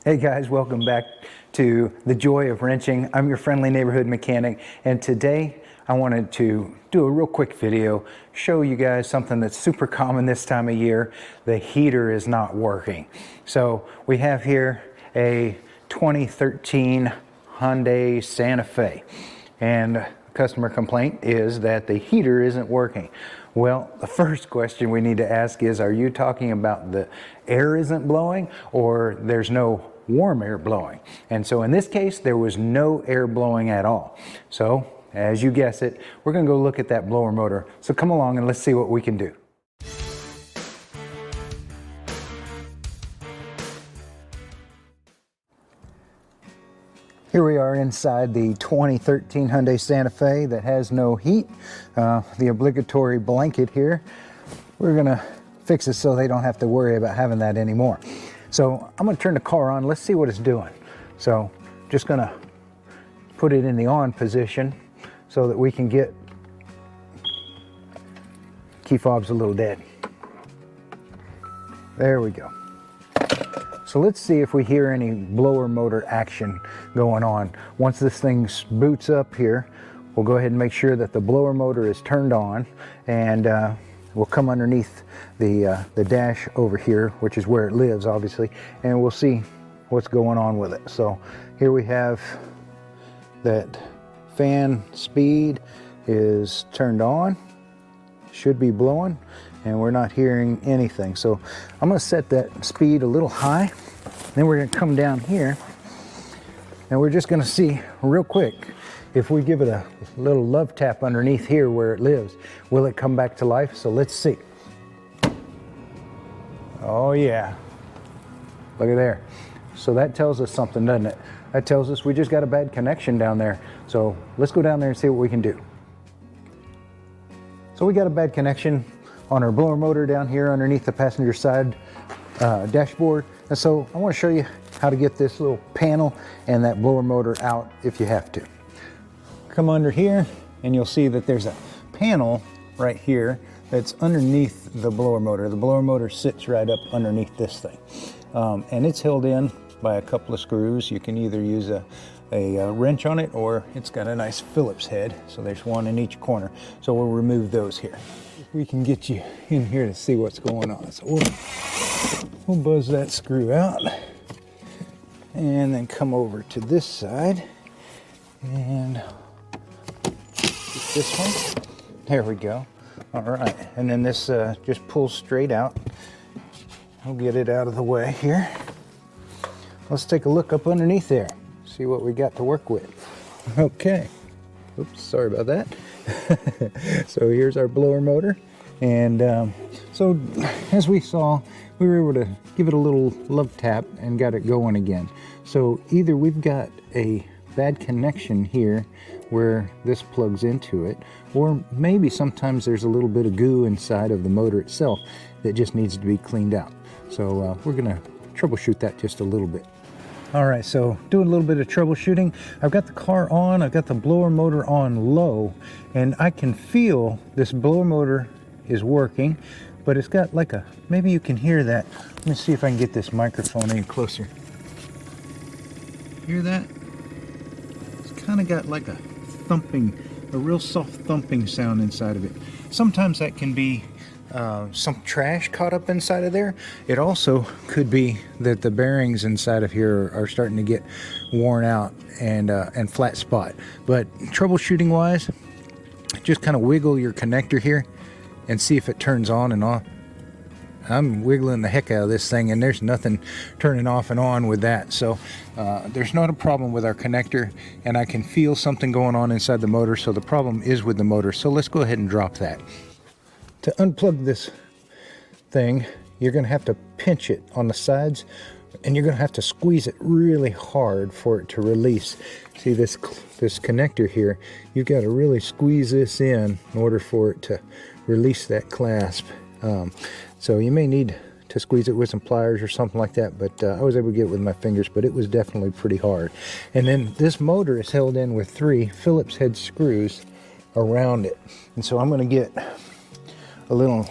Hey guys, welcome back to The Joy of Wrenching. I'm your friendly neighborhood mechanic, and today I wanted to do a real quick video, show you guys something that's super common this time of year. The heater is not working. So we have here a 2013 Hyundai Santa Fe, and customer complaint is that the heater isn't working. Well, the first question we need to ask is, are you talking about the air isn't blowing or there's no warm air blowing? And so in this case, there was no air blowing at all. So as you guess it, we're going to go look at that blower motor. So come along and let's see what we can do. Here we are inside the 2013 Hyundai Santa Fe that has no heat. The obligatory blanket here. We're gonna fix it so they don't have to worry about having that anymore. So I'm gonna turn the car on. Let's see what it's doing. So just gonna put it in the on position so that we can get, key fob's a little dead. There we go. So let's see if we hear any blower motor action going on. Once this thing boots up here, we'll go ahead and make sure that the blower motor is turned on, and we'll come underneath the dash over here, which is where it lives obviously, and we'll see what's going on with it. So here we have that fan speed is turned on, should be blowing, and we're not hearing anything. So I'm going to set that speed a little high. Then we're going to come down here and we're just going to see real quick if we give it a little love tap underneath here where it lives, will it come back to life? So let's see. Oh yeah, look at there. So that tells us something, doesn't it? That tells us we just got a bad connection down there. So let's go down there and see what we can do. So we got a bad connection on our blower motor down here underneath the passenger side dashboard. And so I want to show you how to get this little panel and that blower motor out if you have to. Come under here and you'll see that there's a panel right here that's underneath the blower motor. The blower motor sits right up underneath this thing. And it's held in by a couple of screws. You can either use a wrench on it, or it's got a nice Phillips head. So there's one in each corner. So we'll remove those here. We can get you in here to see what's going on. So we'll buzz that screw out and then come over to this side and get this one. There we go. All right, and then this just pulls straight out. We'll get it out of the way here. Let's take a look up underneath there, see what we got to work with. Okay. Oops, sorry about that. So here's our blower motor, and so as we saw, we were able to give it a little love tap and got it going again. So either we've got a bad connection here where this plugs into it, or maybe sometimes there's a little bit of goo inside of the motor itself that just needs to be cleaned out. So we're gonna troubleshoot that just a little bit. All right, so doing a little bit of troubleshooting. I've got the car on, I've got the blower motor on low, and I can feel this blower motor is working, but it's got like a, maybe you can hear that. Let me see if I can get this microphone any closer. Hear that? It's kind of got like a thumping, a real soft thumping sound inside of it. Sometimes that can be some trash caught up inside of there. It also could be that the bearings inside of here are starting to get worn out and flat spot. But troubleshooting wise, just kind of wiggle your connector here and see if it turns on and off. I'm wiggling the heck out of this thing and there's nothing turning off and on with that. So there's not a problem with our connector, and I can feel something going on inside the motor. So the problem is with the motor. So let's go ahead and drop that. To unplug this thing, you're going to have to pinch it on the sides, and you're going to have to squeeze it really hard for it to release. See this connector here, you've got to really squeeze this in order for it to release that clasp. So you may need to squeeze it with some pliers or something like that, but I was able to get it with my fingers, but it was definitely pretty hard. And then this motor is held in with 3 Phillips head screws around it. And so I'm going to get a little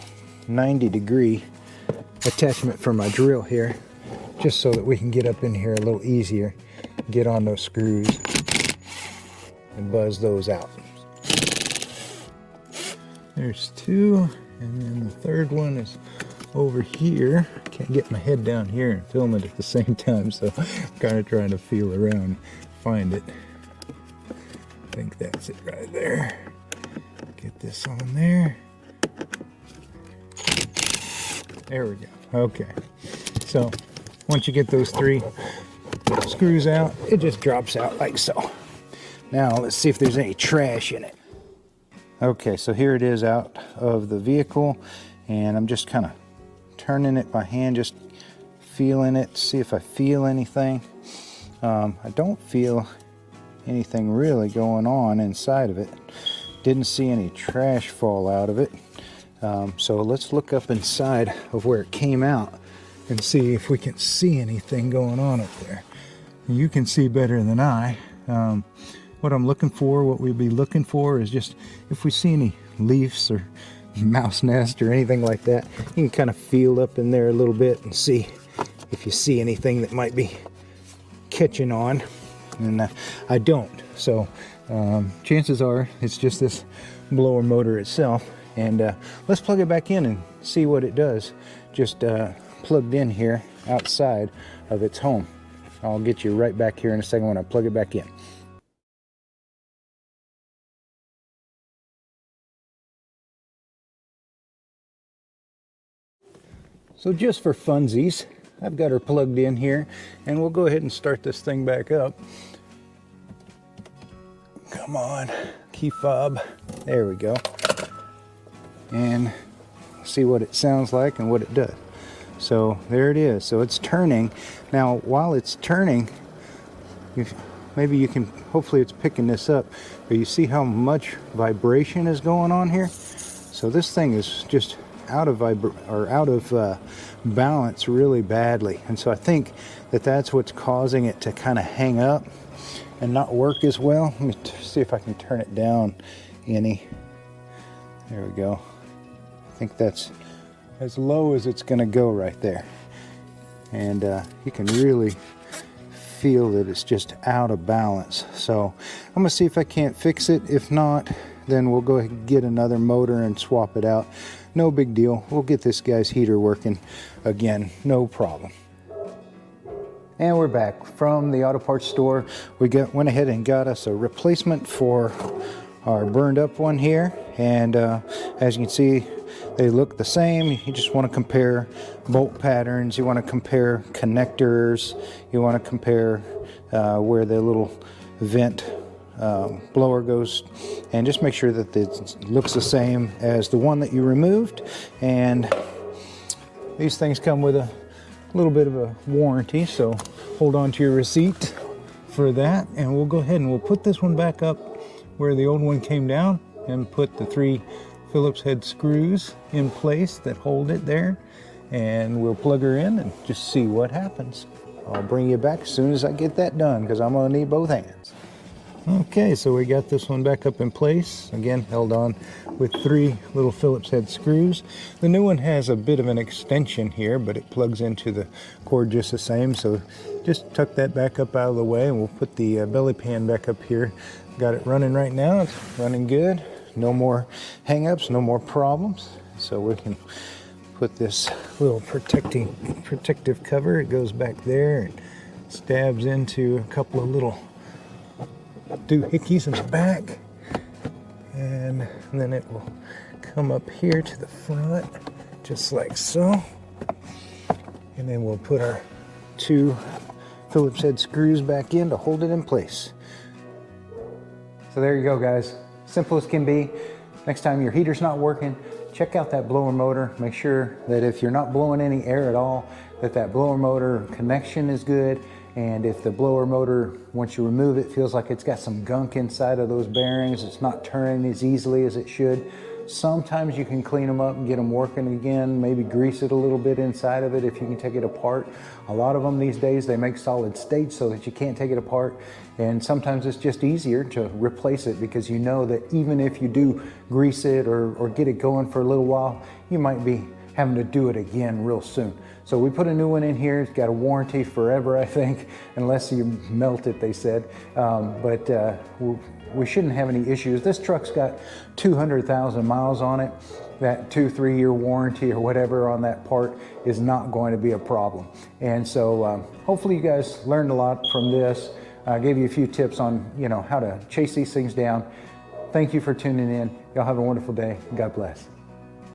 90-degree attachment for my drill here, just so that we can get up in here a little easier, get on those screws and buzz those out. There's two, and then the third one is over here. Can't get my head down here and film it at the same time, so I'm kind of trying to feel around, find it. I think that's it right there. Get this on there. There we go. Okay. So once you get those three screws out, it just drops out like so. Now let's see if there's any trash in it. Okay, so here it is out of the vehicle, and I'm just kind of turning it by hand, just feeling it, see if I feel anything. I don't feel anything really going on inside of it. Didn't see any trash fall out of it. So let's look up inside of where it came out and see if we can see anything going on up there. You can see better than I. What I'm looking for, what we'll be looking for, is just if we see any leaves or mouse nest or anything like that, you can kind of feel up in there a little bit and see if you see anything that might be catching on. And I don't. So chances are it's just this blower motor itself. And let's plug it back in and see what it does. Just plugged in here outside of its home. I'll get you right back here in a second when I plug it back in. So just for funsies, I've got her plugged in here, and we'll go ahead and start this thing back up. Come on, key fob. There we go. And see what it sounds like and what it does. So there it is. So it's turning. Now while it's turning, maybe you can, hopefully it's picking this up, but you see how much vibration is going on here? So this thing is just out of balance really badly, and so I think that that's what's causing it to kind of hang up and not work as well. Let me see if I can turn it down any. There we go. I think that's as low as it's going to go right there, and you can really feel that it's just out of balance. So I'm gonna see if I can't fix it. If not, then we'll go ahead and get another motor and swap it out. No big deal. We'll get this guy's heater working again, no problem. And we're back from the auto parts store. We went ahead and got us a replacement for our burned up one here, and as you can see, they look the same. You just want to compare bolt patterns, you want to compare connectors, you want to compare where the little vent blower goes, and just make sure that it looks the same as the one that you removed. And these things come with a little bit of a warranty, so hold on to your receipt for that. And we'll go ahead and we'll put this one back up where the old one came down and put the 3 Phillips head screws in place that hold it there, and we'll plug her in and just see what happens. I'll bring you back as soon as I get that done, because I'm going to need both hands. Okay, so we got this one back up in place, again held on with 3 little Phillips head screws. The new one has a bit of an extension here, but it plugs into the cord just the same, so just tuck that back up out of the way, and we'll put the belly pan back up here. Got it running right now. It's running good. No more hang-ups, no more problems. So we can put this little protective cover. It goes back there and stabs into a couple of little doohickeys in the back, and then it will come up here to the front just like so, and then we'll put our 2 Phillips head screws back in to hold it in place. So there you go, guys. Simple as can be. Next time your heater's not working, check out that blower motor. Make sure that if you're not blowing any air at all, that blower motor connection is good. And if the blower motor, once you remove it, feels like it's got some gunk inside of those bearings, it's not turning as easily as it should, sometimes you can clean them up and get them working again, maybe grease it a little bit inside of it if you can take it apart. A lot of them these days, they make solid state so that you can't take it apart, and sometimes it's just easier to replace it, because you know that even if you do grease it or get it going for a little while, you might be having to do it again real soon. So we put a new one in here. It's got a warranty forever, I think, unless you melt it, they said. We shouldn't have any issues. This truck's got 200,000 miles on it. That 2-3 year warranty or whatever on that part is not going to be a problem. And so hopefully you guys learned a lot from this. I gave you a few tips on, how to chase these things down. Thank you for tuning in. Y'all have a wonderful day. God bless.